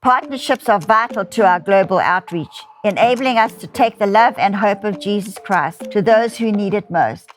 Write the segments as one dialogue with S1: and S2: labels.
S1: Partnerships are vital to our global outreach, enabling us to take the love and hope of Jesus Christ to those who need it most.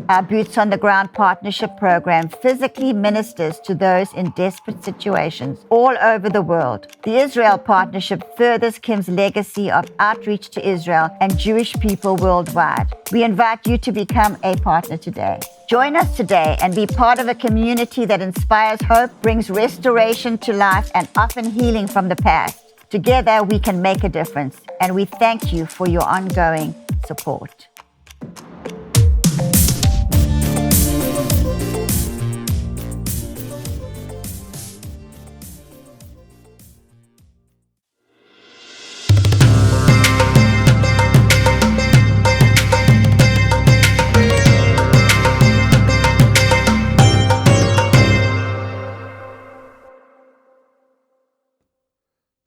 S1: Our Boots on the Ground Partnership Program physically ministers to those in desperate situations all over the world. The Israel Partnership furthers Kim's legacy of outreach to Israel and Jewish people worldwide. We invite you to become a partner today. Join us today and be part of a community that inspires hope, brings restoration to life, and often healing from the past. Together, we can make a difference, and we thank you for your ongoing support.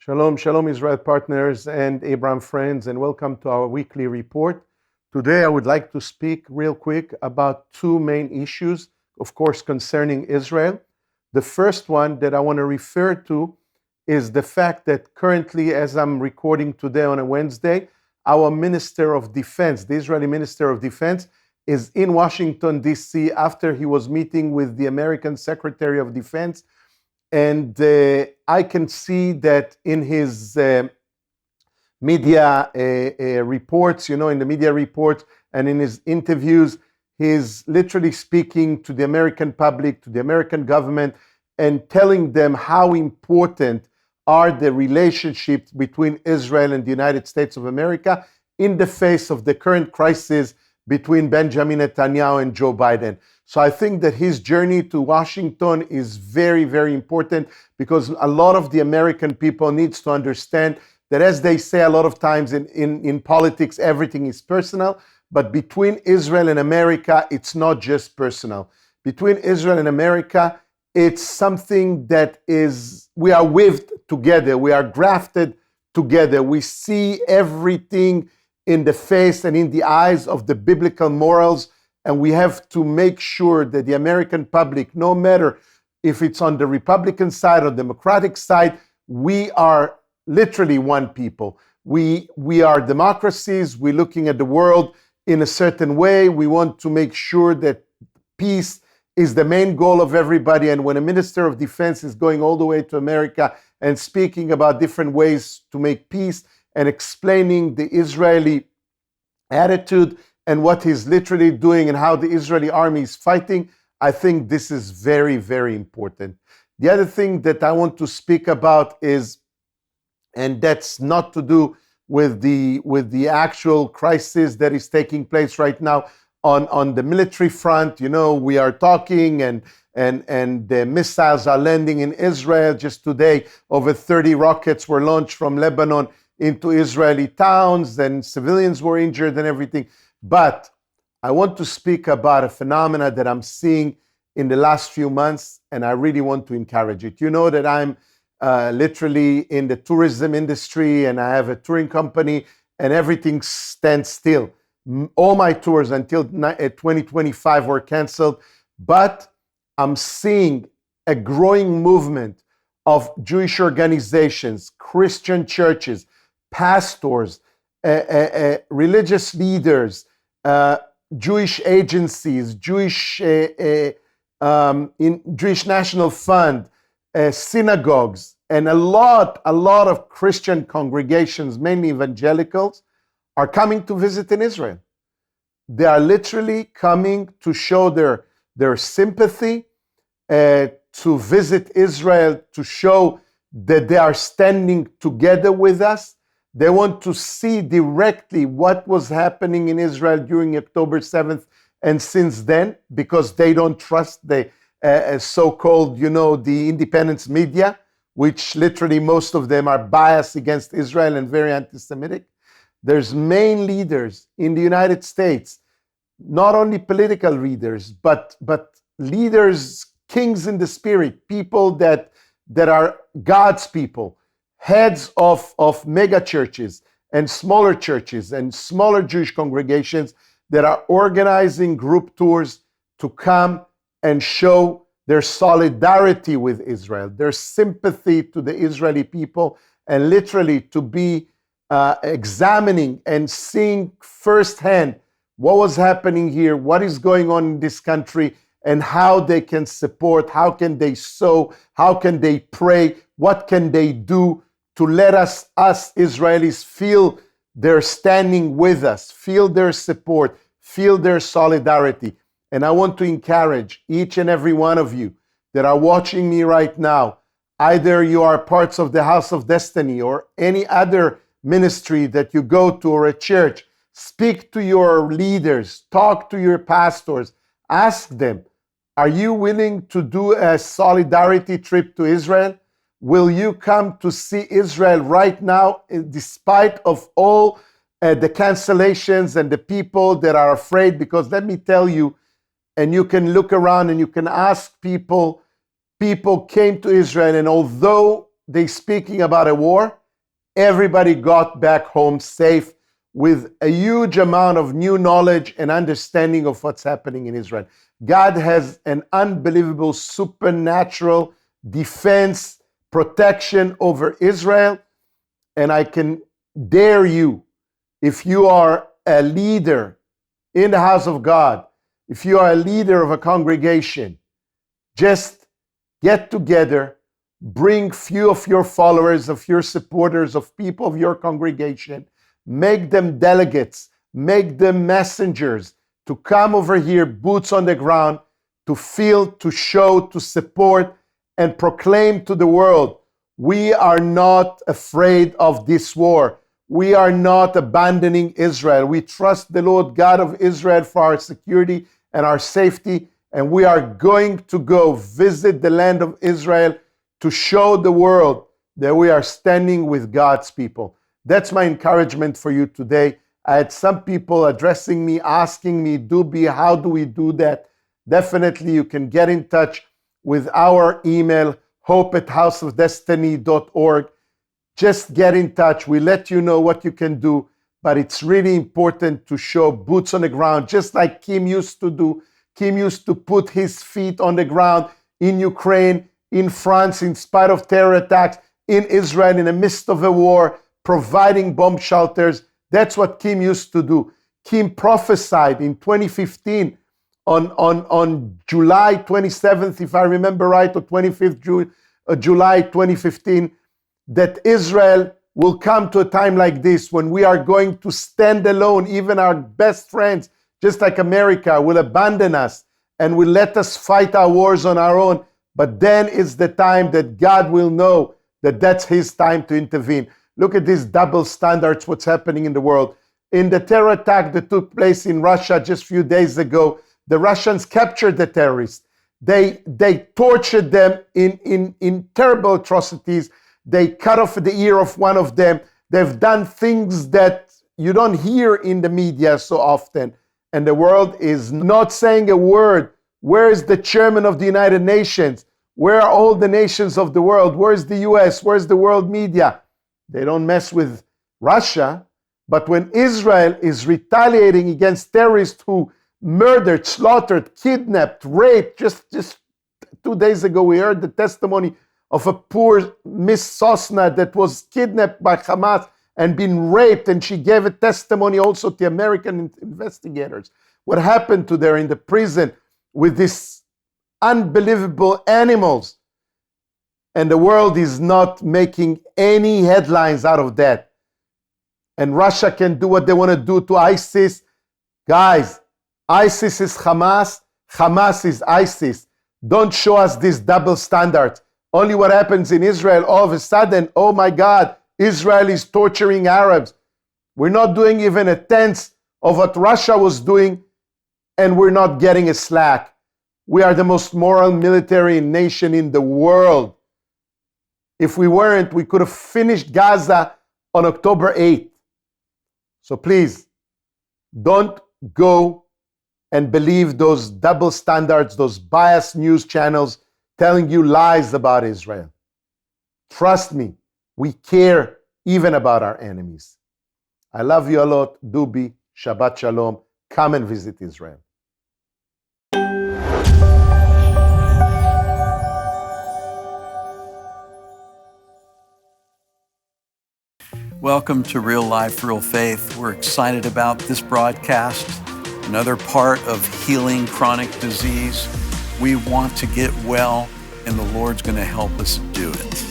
S2: Shalom, shalom, Israel partners and Abraham friends, and welcome to our weekly report. Today, I would like to speak real quick about two main issues, of course, concerning Israel. The first one that I want to refer to is the fact that currently, as I'm recording today on a Wednesday, our Minister of Defense, the Israeli Minister of Defense, is in Washington, D.C. after he was meeting with the American Secretary of Defense. And I can see that in his media reports, in the media reports and in his interviews, he's literally speaking to the American public, to the American government, and telling them how important are the relationships between Israel and the United States of America in the face of the current crisis between Benjamin Netanyahu and Joe Biden. So I think that his journey to Washington is very, very important because a lot of the American people needs to understand that, as they say a lot of times in politics, everything is personal. But between Israel and America, it's not just personal. Between Israel and America, it's something that we are weaved together. We are grafted together. We see everything in the face and in the eyes of the biblical morals. And we have to make sure that the American public, no matter if it's on the Republican side or Democratic side, we are literally one people. We are democracies. We're looking at the world in a certain way. We want to make sure that peace is the main goal of everybody. And when a Minister of Defense is going all the way to America and speaking about different ways to make peace and explaining the Israeli attitude and what he's literally doing and how the Israeli army is fighting, I think this is very, very important. The other thing that I want to speak about is, and that's not to do with the actual crisis that is taking place right now on the military front. We are talking and the missiles are landing in Israel. Just today, over 30 rockets were launched from Lebanon into Israeli towns, and civilians were injured and everything. But I want to speak about a phenomena that I'm seeing in the last few months, and I really want to encourage it. You know that I'm literally in the tourism industry, and I have a touring company, and everything stands still. All my tours until 2025 were canceled, but I'm seeing a growing movement of Jewish organizations, Christian churches, pastors, religious leaders, Jewish agencies, Jewish National Fund, synagogues, and a lot of Christian congregations, mainly evangelicals, are coming to visit in Israel. They are literally coming to show their sympathy, to visit Israel, to show that they are standing together with us. They want to see directly what was happening in Israel during October 7th and since then, because they don't trust the so-called, the independence media, which literally most of them are biased against Israel and very anti-Semitic. There's main leaders in the United States, not only political leaders, but leaders, kings in the spirit, people that are God's people, heads of mega churches and smaller churches and smaller Jewish congregations that are organizing group tours to come and show their solidarity with Israel, their sympathy to the Israeli people, and literally to be examining and seeing firsthand what was happening here, what is going on in this country, and how they can support, how can they sow, how can they pray, what can they do to let us Israelis feel they're standing with us, feel their support, feel their solidarity. And I want to encourage each and every one of you that are watching me right now. Either you are parts of the House of Destiny or any other ministry that you go to or a church. Speak to your leaders, talk to your pastors, ask them, are you willing to do a solidarity trip to Israel? Will you come to see Israel right now, despite of all the cancellations and the people that are afraid? Because let me tell you, and you can look around and you can ask people, people came to Israel, and although they're speaking about a war, everybody got back home safe with a huge amount of new knowledge and understanding of what's happening in Israel. God has an unbelievable supernatural defense, protection over Israel. And I can dare you, if you are a leader in the house of God, if you are a leader of a congregation, just get together, bring few of your followers, of your supporters, of people of your congregation, make them delegates, make them messengers to come over here, boots on the ground, to feel, to show, to support, and proclaim to the world, we are not afraid of this war. We are not abandoning Israel. We trust the Lord God of Israel for our security and our safety, and we are going to go visit the land of Israel to show the world that we are standing with God's people. That's my encouragement for you today. I had some people addressing me, asking me, Doobie, how do we do that? Definitely you can get in touch with our email, hope@houseofdestiny.org. Just get in touch. We let you know what you can do, but it's really important to show boots on the ground, just like Kim used to do. Kim used to put his feet on the ground in Ukraine, in France, in spite of terror attacks, in Israel, in the midst of a war, providing bomb shelters. That's what Kim used to do. Kim prophesied in 2015 on July 27th, if I remember right, or 25th July 2015, that Israel will come to a time like this when we are going to stand alone. Even our best friends, just like America, will abandon us and will let us fight our wars on our own. But then is the time that God will know that that's his time to intervene. Look at these double standards, what's happening in the world. In the terror attack that took place in Russia just a few days ago, the Russians captured the terrorists. They tortured them in terrible atrocities. They cut off the ear of one of them. They've done things that you don't hear in the media so often. And the world is not saying a word. Where is the chairman of the United Nations? Where are all the nations of the world? Where's the US? Where's the world media? They don't mess with Russia. But when Israel is retaliating against terrorists who murdered, slaughtered, kidnapped, raped, just 2 days ago we heard the testimony of a poor Miss Sosna that was kidnapped by Hamas and been raped, and she gave a testimony also to American investigators. What happened to her in the prison with these unbelievable animals. And the world is not making any headlines out of that. And Russia can do what they want to do to ISIS. Guys, ISIS is Hamas, Hamas is ISIS. Don't show us these double standards. Only what happens in Israel, all of a sudden, oh my God, Israel is torturing Arabs. We're not doing even a tenth of what Russia was doing, and we're not getting a slack. We are the most moral military nation in the world. If we weren't, we could have finished Gaza on October 8th. So please, don't go and believe those double standards, those biased news channels telling you lies about Israel. Trust me, we care even about our enemies. I love you a lot. Doobie, Shabbat Shalom. Come and visit Israel.
S3: Welcome to Real Life, Real Faith. We're excited about this broadcast, another part of healing chronic disease. We want to get well, and the Lord's going to help us do it.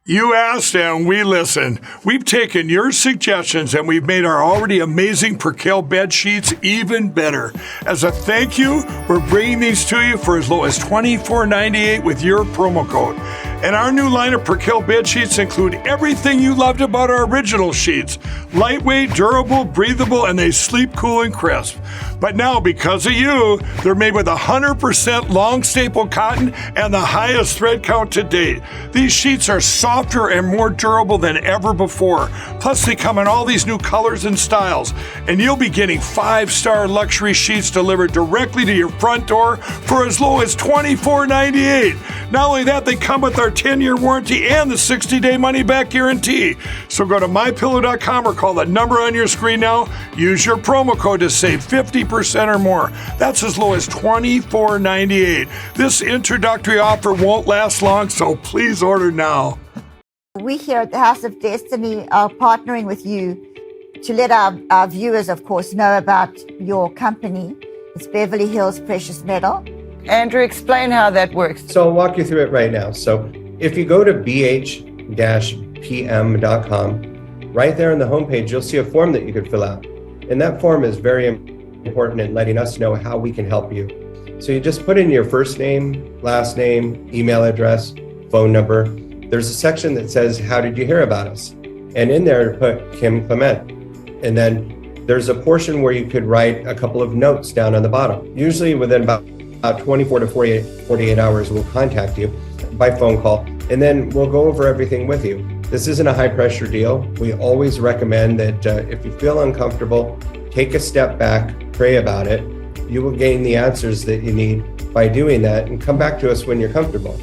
S4: You asked and we listened. We've taken your suggestions and we've made our already amazing Percale bed sheets even better. As a thank you, we're bringing these to you for as low as $24.98 with your promo code. And our new line of Percale bed sheets include everything you loved about our original sheets. Lightweight, durable, breathable, and they sleep cool and crisp. But now, because of you, they're made with 100% long staple cotton and the highest thread count to date. These sheets are softer and more durable than ever before. Plus, they come in all these new colors and styles. And you'll be getting 5-star luxury sheets delivered directly to your front door for as low as $24.98. Not only that, they come with our 10-year warranty and the 60-day money-back guarantee. So go to mypillow.com or call the number on your screen now. Use your promo code to save 50% or more. That's as low as $24.98. This introductory offer won't last long, so please order now.
S1: We here at the House of Destiny are partnering with you to let our viewers, of course, know about your company. It's Beverly Hills Precious Metal.
S5: Andrew, explain how that works.
S6: So I'll walk you through it right now. So if you go to bh-pm.com, right there on the homepage, you'll see a form that you could fill out. And that form is very important in letting us know how we can help you. So you just put in your first name, last name, email address, phone number. There's a section that says, how did you hear about us? And in there, put Kim Clement. And then there's a portion where you could write a couple of notes down on the bottom. Usually within about 24 to 48 hours, we'll contact you by phone call, and then we'll go over everything with you. This isn't a high pressure deal. We always recommend that if you feel uncomfortable, take a step back, pray about it. You will gain the answers that you need by doing that, and come back to us when you're comfortable.